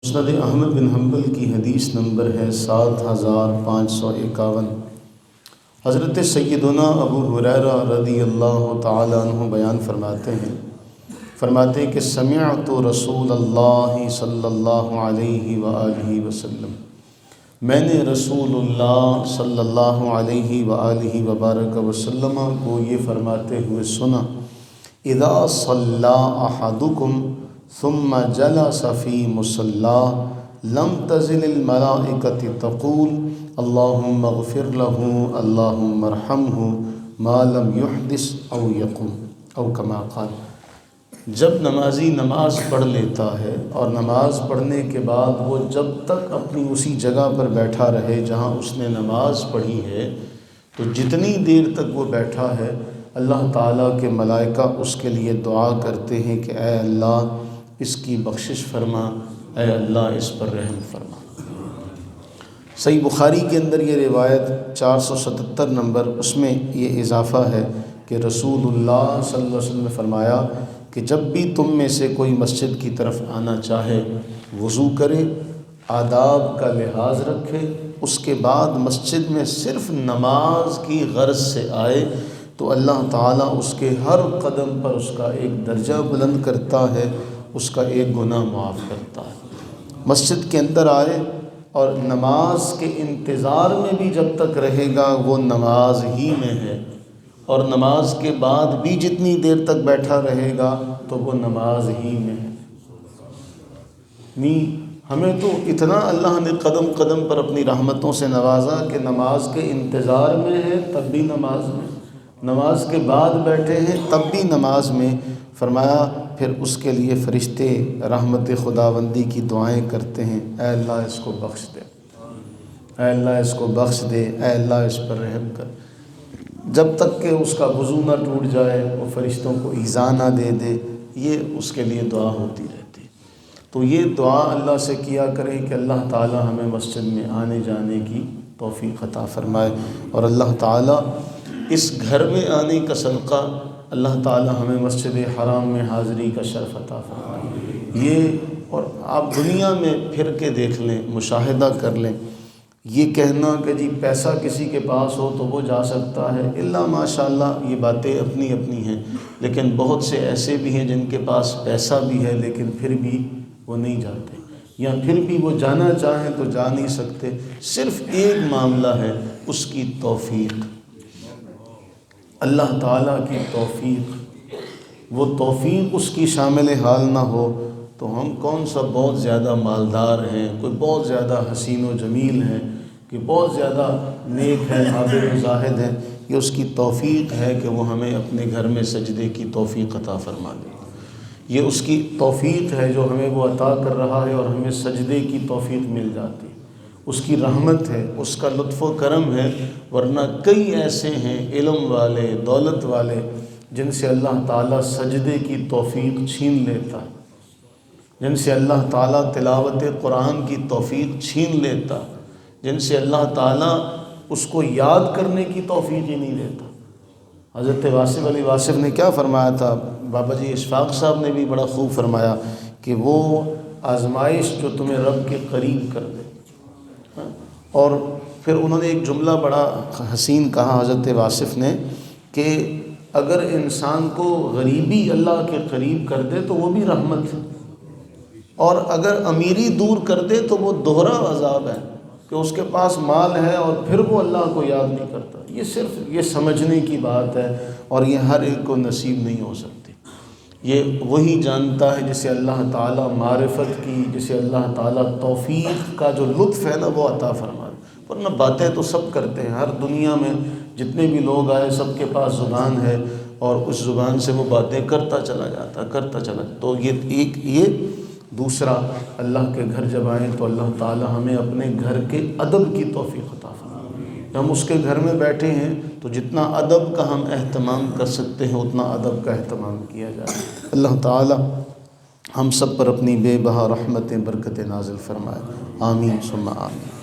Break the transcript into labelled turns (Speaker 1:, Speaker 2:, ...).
Speaker 1: مسند احمد بن حنبل کی حدیث نمبر ہے 7551۔ حضرت سیدنا ابو ہریرہ رضی اللہ تعالی عنہ بیان فرماتے ہیں کہ سمعت رسول اللہ صلی اللہ علیہ وآلہ وسلم، میں نے رسول اللہ صلی اللہ علیہ وآلہ وبارک وسلم کو یہ فرماتے ہوئے سنا، اذا صلی احدکم ثم جلس فی مصلاہ لم تزل الملائکۃ تقول اللہم اغفر لہ اللہم ارحمہ ما لم یحدث او یقم او کما قال۔ جب نمازی نماز پڑھ لیتا ہے اور نماز پڑھنے کے بعد وہ جب تک اپنی اسی جگہ پر بیٹھا رہے جہاں اس نے نماز پڑھی ہے، تو جتنی دیر تک وہ بیٹھا ہے اللہ تعالیٰ کے ملائکہ اس کے لیے دعا کرتے ہیں کہ اے اللہ اس کی بخشش فرما، اے اللہ اس پر رحم فرما۔ صحیح بخاری کے اندر یہ روایت 477 نمبر، اس میں یہ اضافہ ہے کہ رسول اللہ صلی اللہ علیہ وسلم نے فرمایا کہ جب بھی تم میں سے کوئی مسجد کی طرف آنا چاہے وضو کرے، آداب کا لحاظ رکھے، اس کے بعد مسجد میں صرف نماز کی غرض سے آئے تو اللہ تعالیٰ اس کے ہر قدم پر اس کا ایک درجہ بلند کرتا ہے، اس کا ایک گناہ معاف کرتا ہے۔ مسجد کے اندر آئے اور نماز کے انتظار میں بھی جب تک رہے گا وہ نماز ہی میں ہے، اور نماز کے بعد بھی جتنی دیر تک بیٹھا رہے گا تو وہ نماز ہی میں ہے۔ ہمیں تو اتنا اللہ نے قدم قدم پر اپنی رحمتوں سے نوازا کہ نماز کے انتظار میں ہے تب بھی نماز میں، نماز کے بعد بیٹھے ہیں تب بھی نماز میں۔ فرمایا پھر اس کے لیے فرشتے رحمت خداوندی کی دعائیں کرتے ہیں، اے اللہ اس کو بخش دے، اے اللہ اس کو بخش دے، اے اللہ اس پر رحم کر، جب تک کہ اس کا وضو نہ ٹوٹ جائے، وہ فرشتوں کو ایذا نہ دے دے، یہ اس کے لیے دعا ہوتی رہتی۔ تو یہ دعا اللہ سے کیا کریں کہ اللہ تعالیٰ ہمیں مسجد میں آنے جانے کی توفیق عطا فرمائے، اور اللہ تعالیٰ اس گھر میں آنے کا صدقہ اللہ تعالیٰ ہمیں مسجد حرام میں حاضری کا شرف عطا فرمائے۔ یہ اور آپ دنیا میں پھر کے دیکھ لیں، مشاہدہ کر لیں، یہ کہنا کہ جی پیسہ کسی کے پاس ہو تو وہ جا سکتا ہے، الا ماشاء اللہ یہ باتیں اپنی اپنی ہیں، لیکن بہت سے ایسے بھی ہیں جن کے پاس پیسہ بھی ہے لیکن پھر بھی وہ نہیں جاتے، یا پھر بھی وہ جانا چاہیں تو جا نہیں سکتے۔ صرف ایک معاملہ ہے، اس کی توفیق، اللہ تعالیٰ کی توفیق۔ وہ توفیق اس کی شامل حال نہ ہو تو ہم کون سا بہت زیادہ مالدار ہیں، کوئی بہت زیادہ حسین و جمیل ہیں، کہ بہت زیادہ نیک ہے، عابد و زاہد ہے، یہ اس کی توفیق ہے کہ وہ ہمیں اپنے گھر میں سجدے کی توفیق عطا فرما دے۔ یہ اس کی توفیق ہے جو ہمیں وہ عطا کر رہا ہے اور ہمیں سجدے کی توفیق مل جاتی، اس کی رحمت ہے، اس کا لطف و کرم ہے۔ ورنہ کئی ایسے ہیں علم والے، دولت والے، جن سے اللہ تعالیٰ سجدے کی توفیق چھین لیتا، جن سے اللہ تعالیٰ تلاوت قرآن کی توفیق چھین لیتا، جن سے اللہ تعالیٰ اس کو یاد کرنے کی توفیق ہی نہیں دیتا۔ حضرت واصف علی واصف نے کیا فرمایا تھا، بابا جی اشفاق صاحب نے بھی بڑا خوب فرمایا کہ وہ آزمائش جو تمہیں رب کے قریب کر دے۔ اور پھر انہوں نے ایک جملہ بڑا حسین کہا حضرت واصف نے کہ اگر انسان کو غریبی اللہ کے قریب کر دے تو وہ بھی رحمت ہے، اور اگر امیری دور کر دے تو وہ دوہرا عذاب ہے کہ اس کے پاس مال ہے اور پھر وہ اللہ کو یاد نہیں کرتا۔ یہ صرف یہ سمجھنے کی بات ہے، اور یہ ہر ایک کو نصیب نہیں ہو سکتی۔ یہ وہی جانتا ہے جسے اللہ تعالیٰ معرفت کی، جسے اللہ تعالیٰ توفیق کا جو لطف ہے نا وہ عطا فرما دے۔ ورنہ باتیں تو سب کرتے ہیں، ہر دنیا میں جتنے بھی لوگ آئے سب کے پاس زبان ہے، اور اس زبان سے وہ باتیں کرتا چلا جاتا۔ تو یہ دوسرا، اللہ کے گھر جب آئیں تو اللہ تعالیٰ ہمیں اپنے گھر کے ادب کی توفیق عطا فرمائے۔ ہم اس کے گھر میں بیٹھے ہیں تو جتنا ادب کا ہم اہتمام کر سکتے ہیں اتنا ادب کا اہتمام کیا جائے۔ اللہ تعالیٰ ہم سب پر اپنی بے بہا رحمتیں برکتیں نازل فرمائے، آمین ثم آمین۔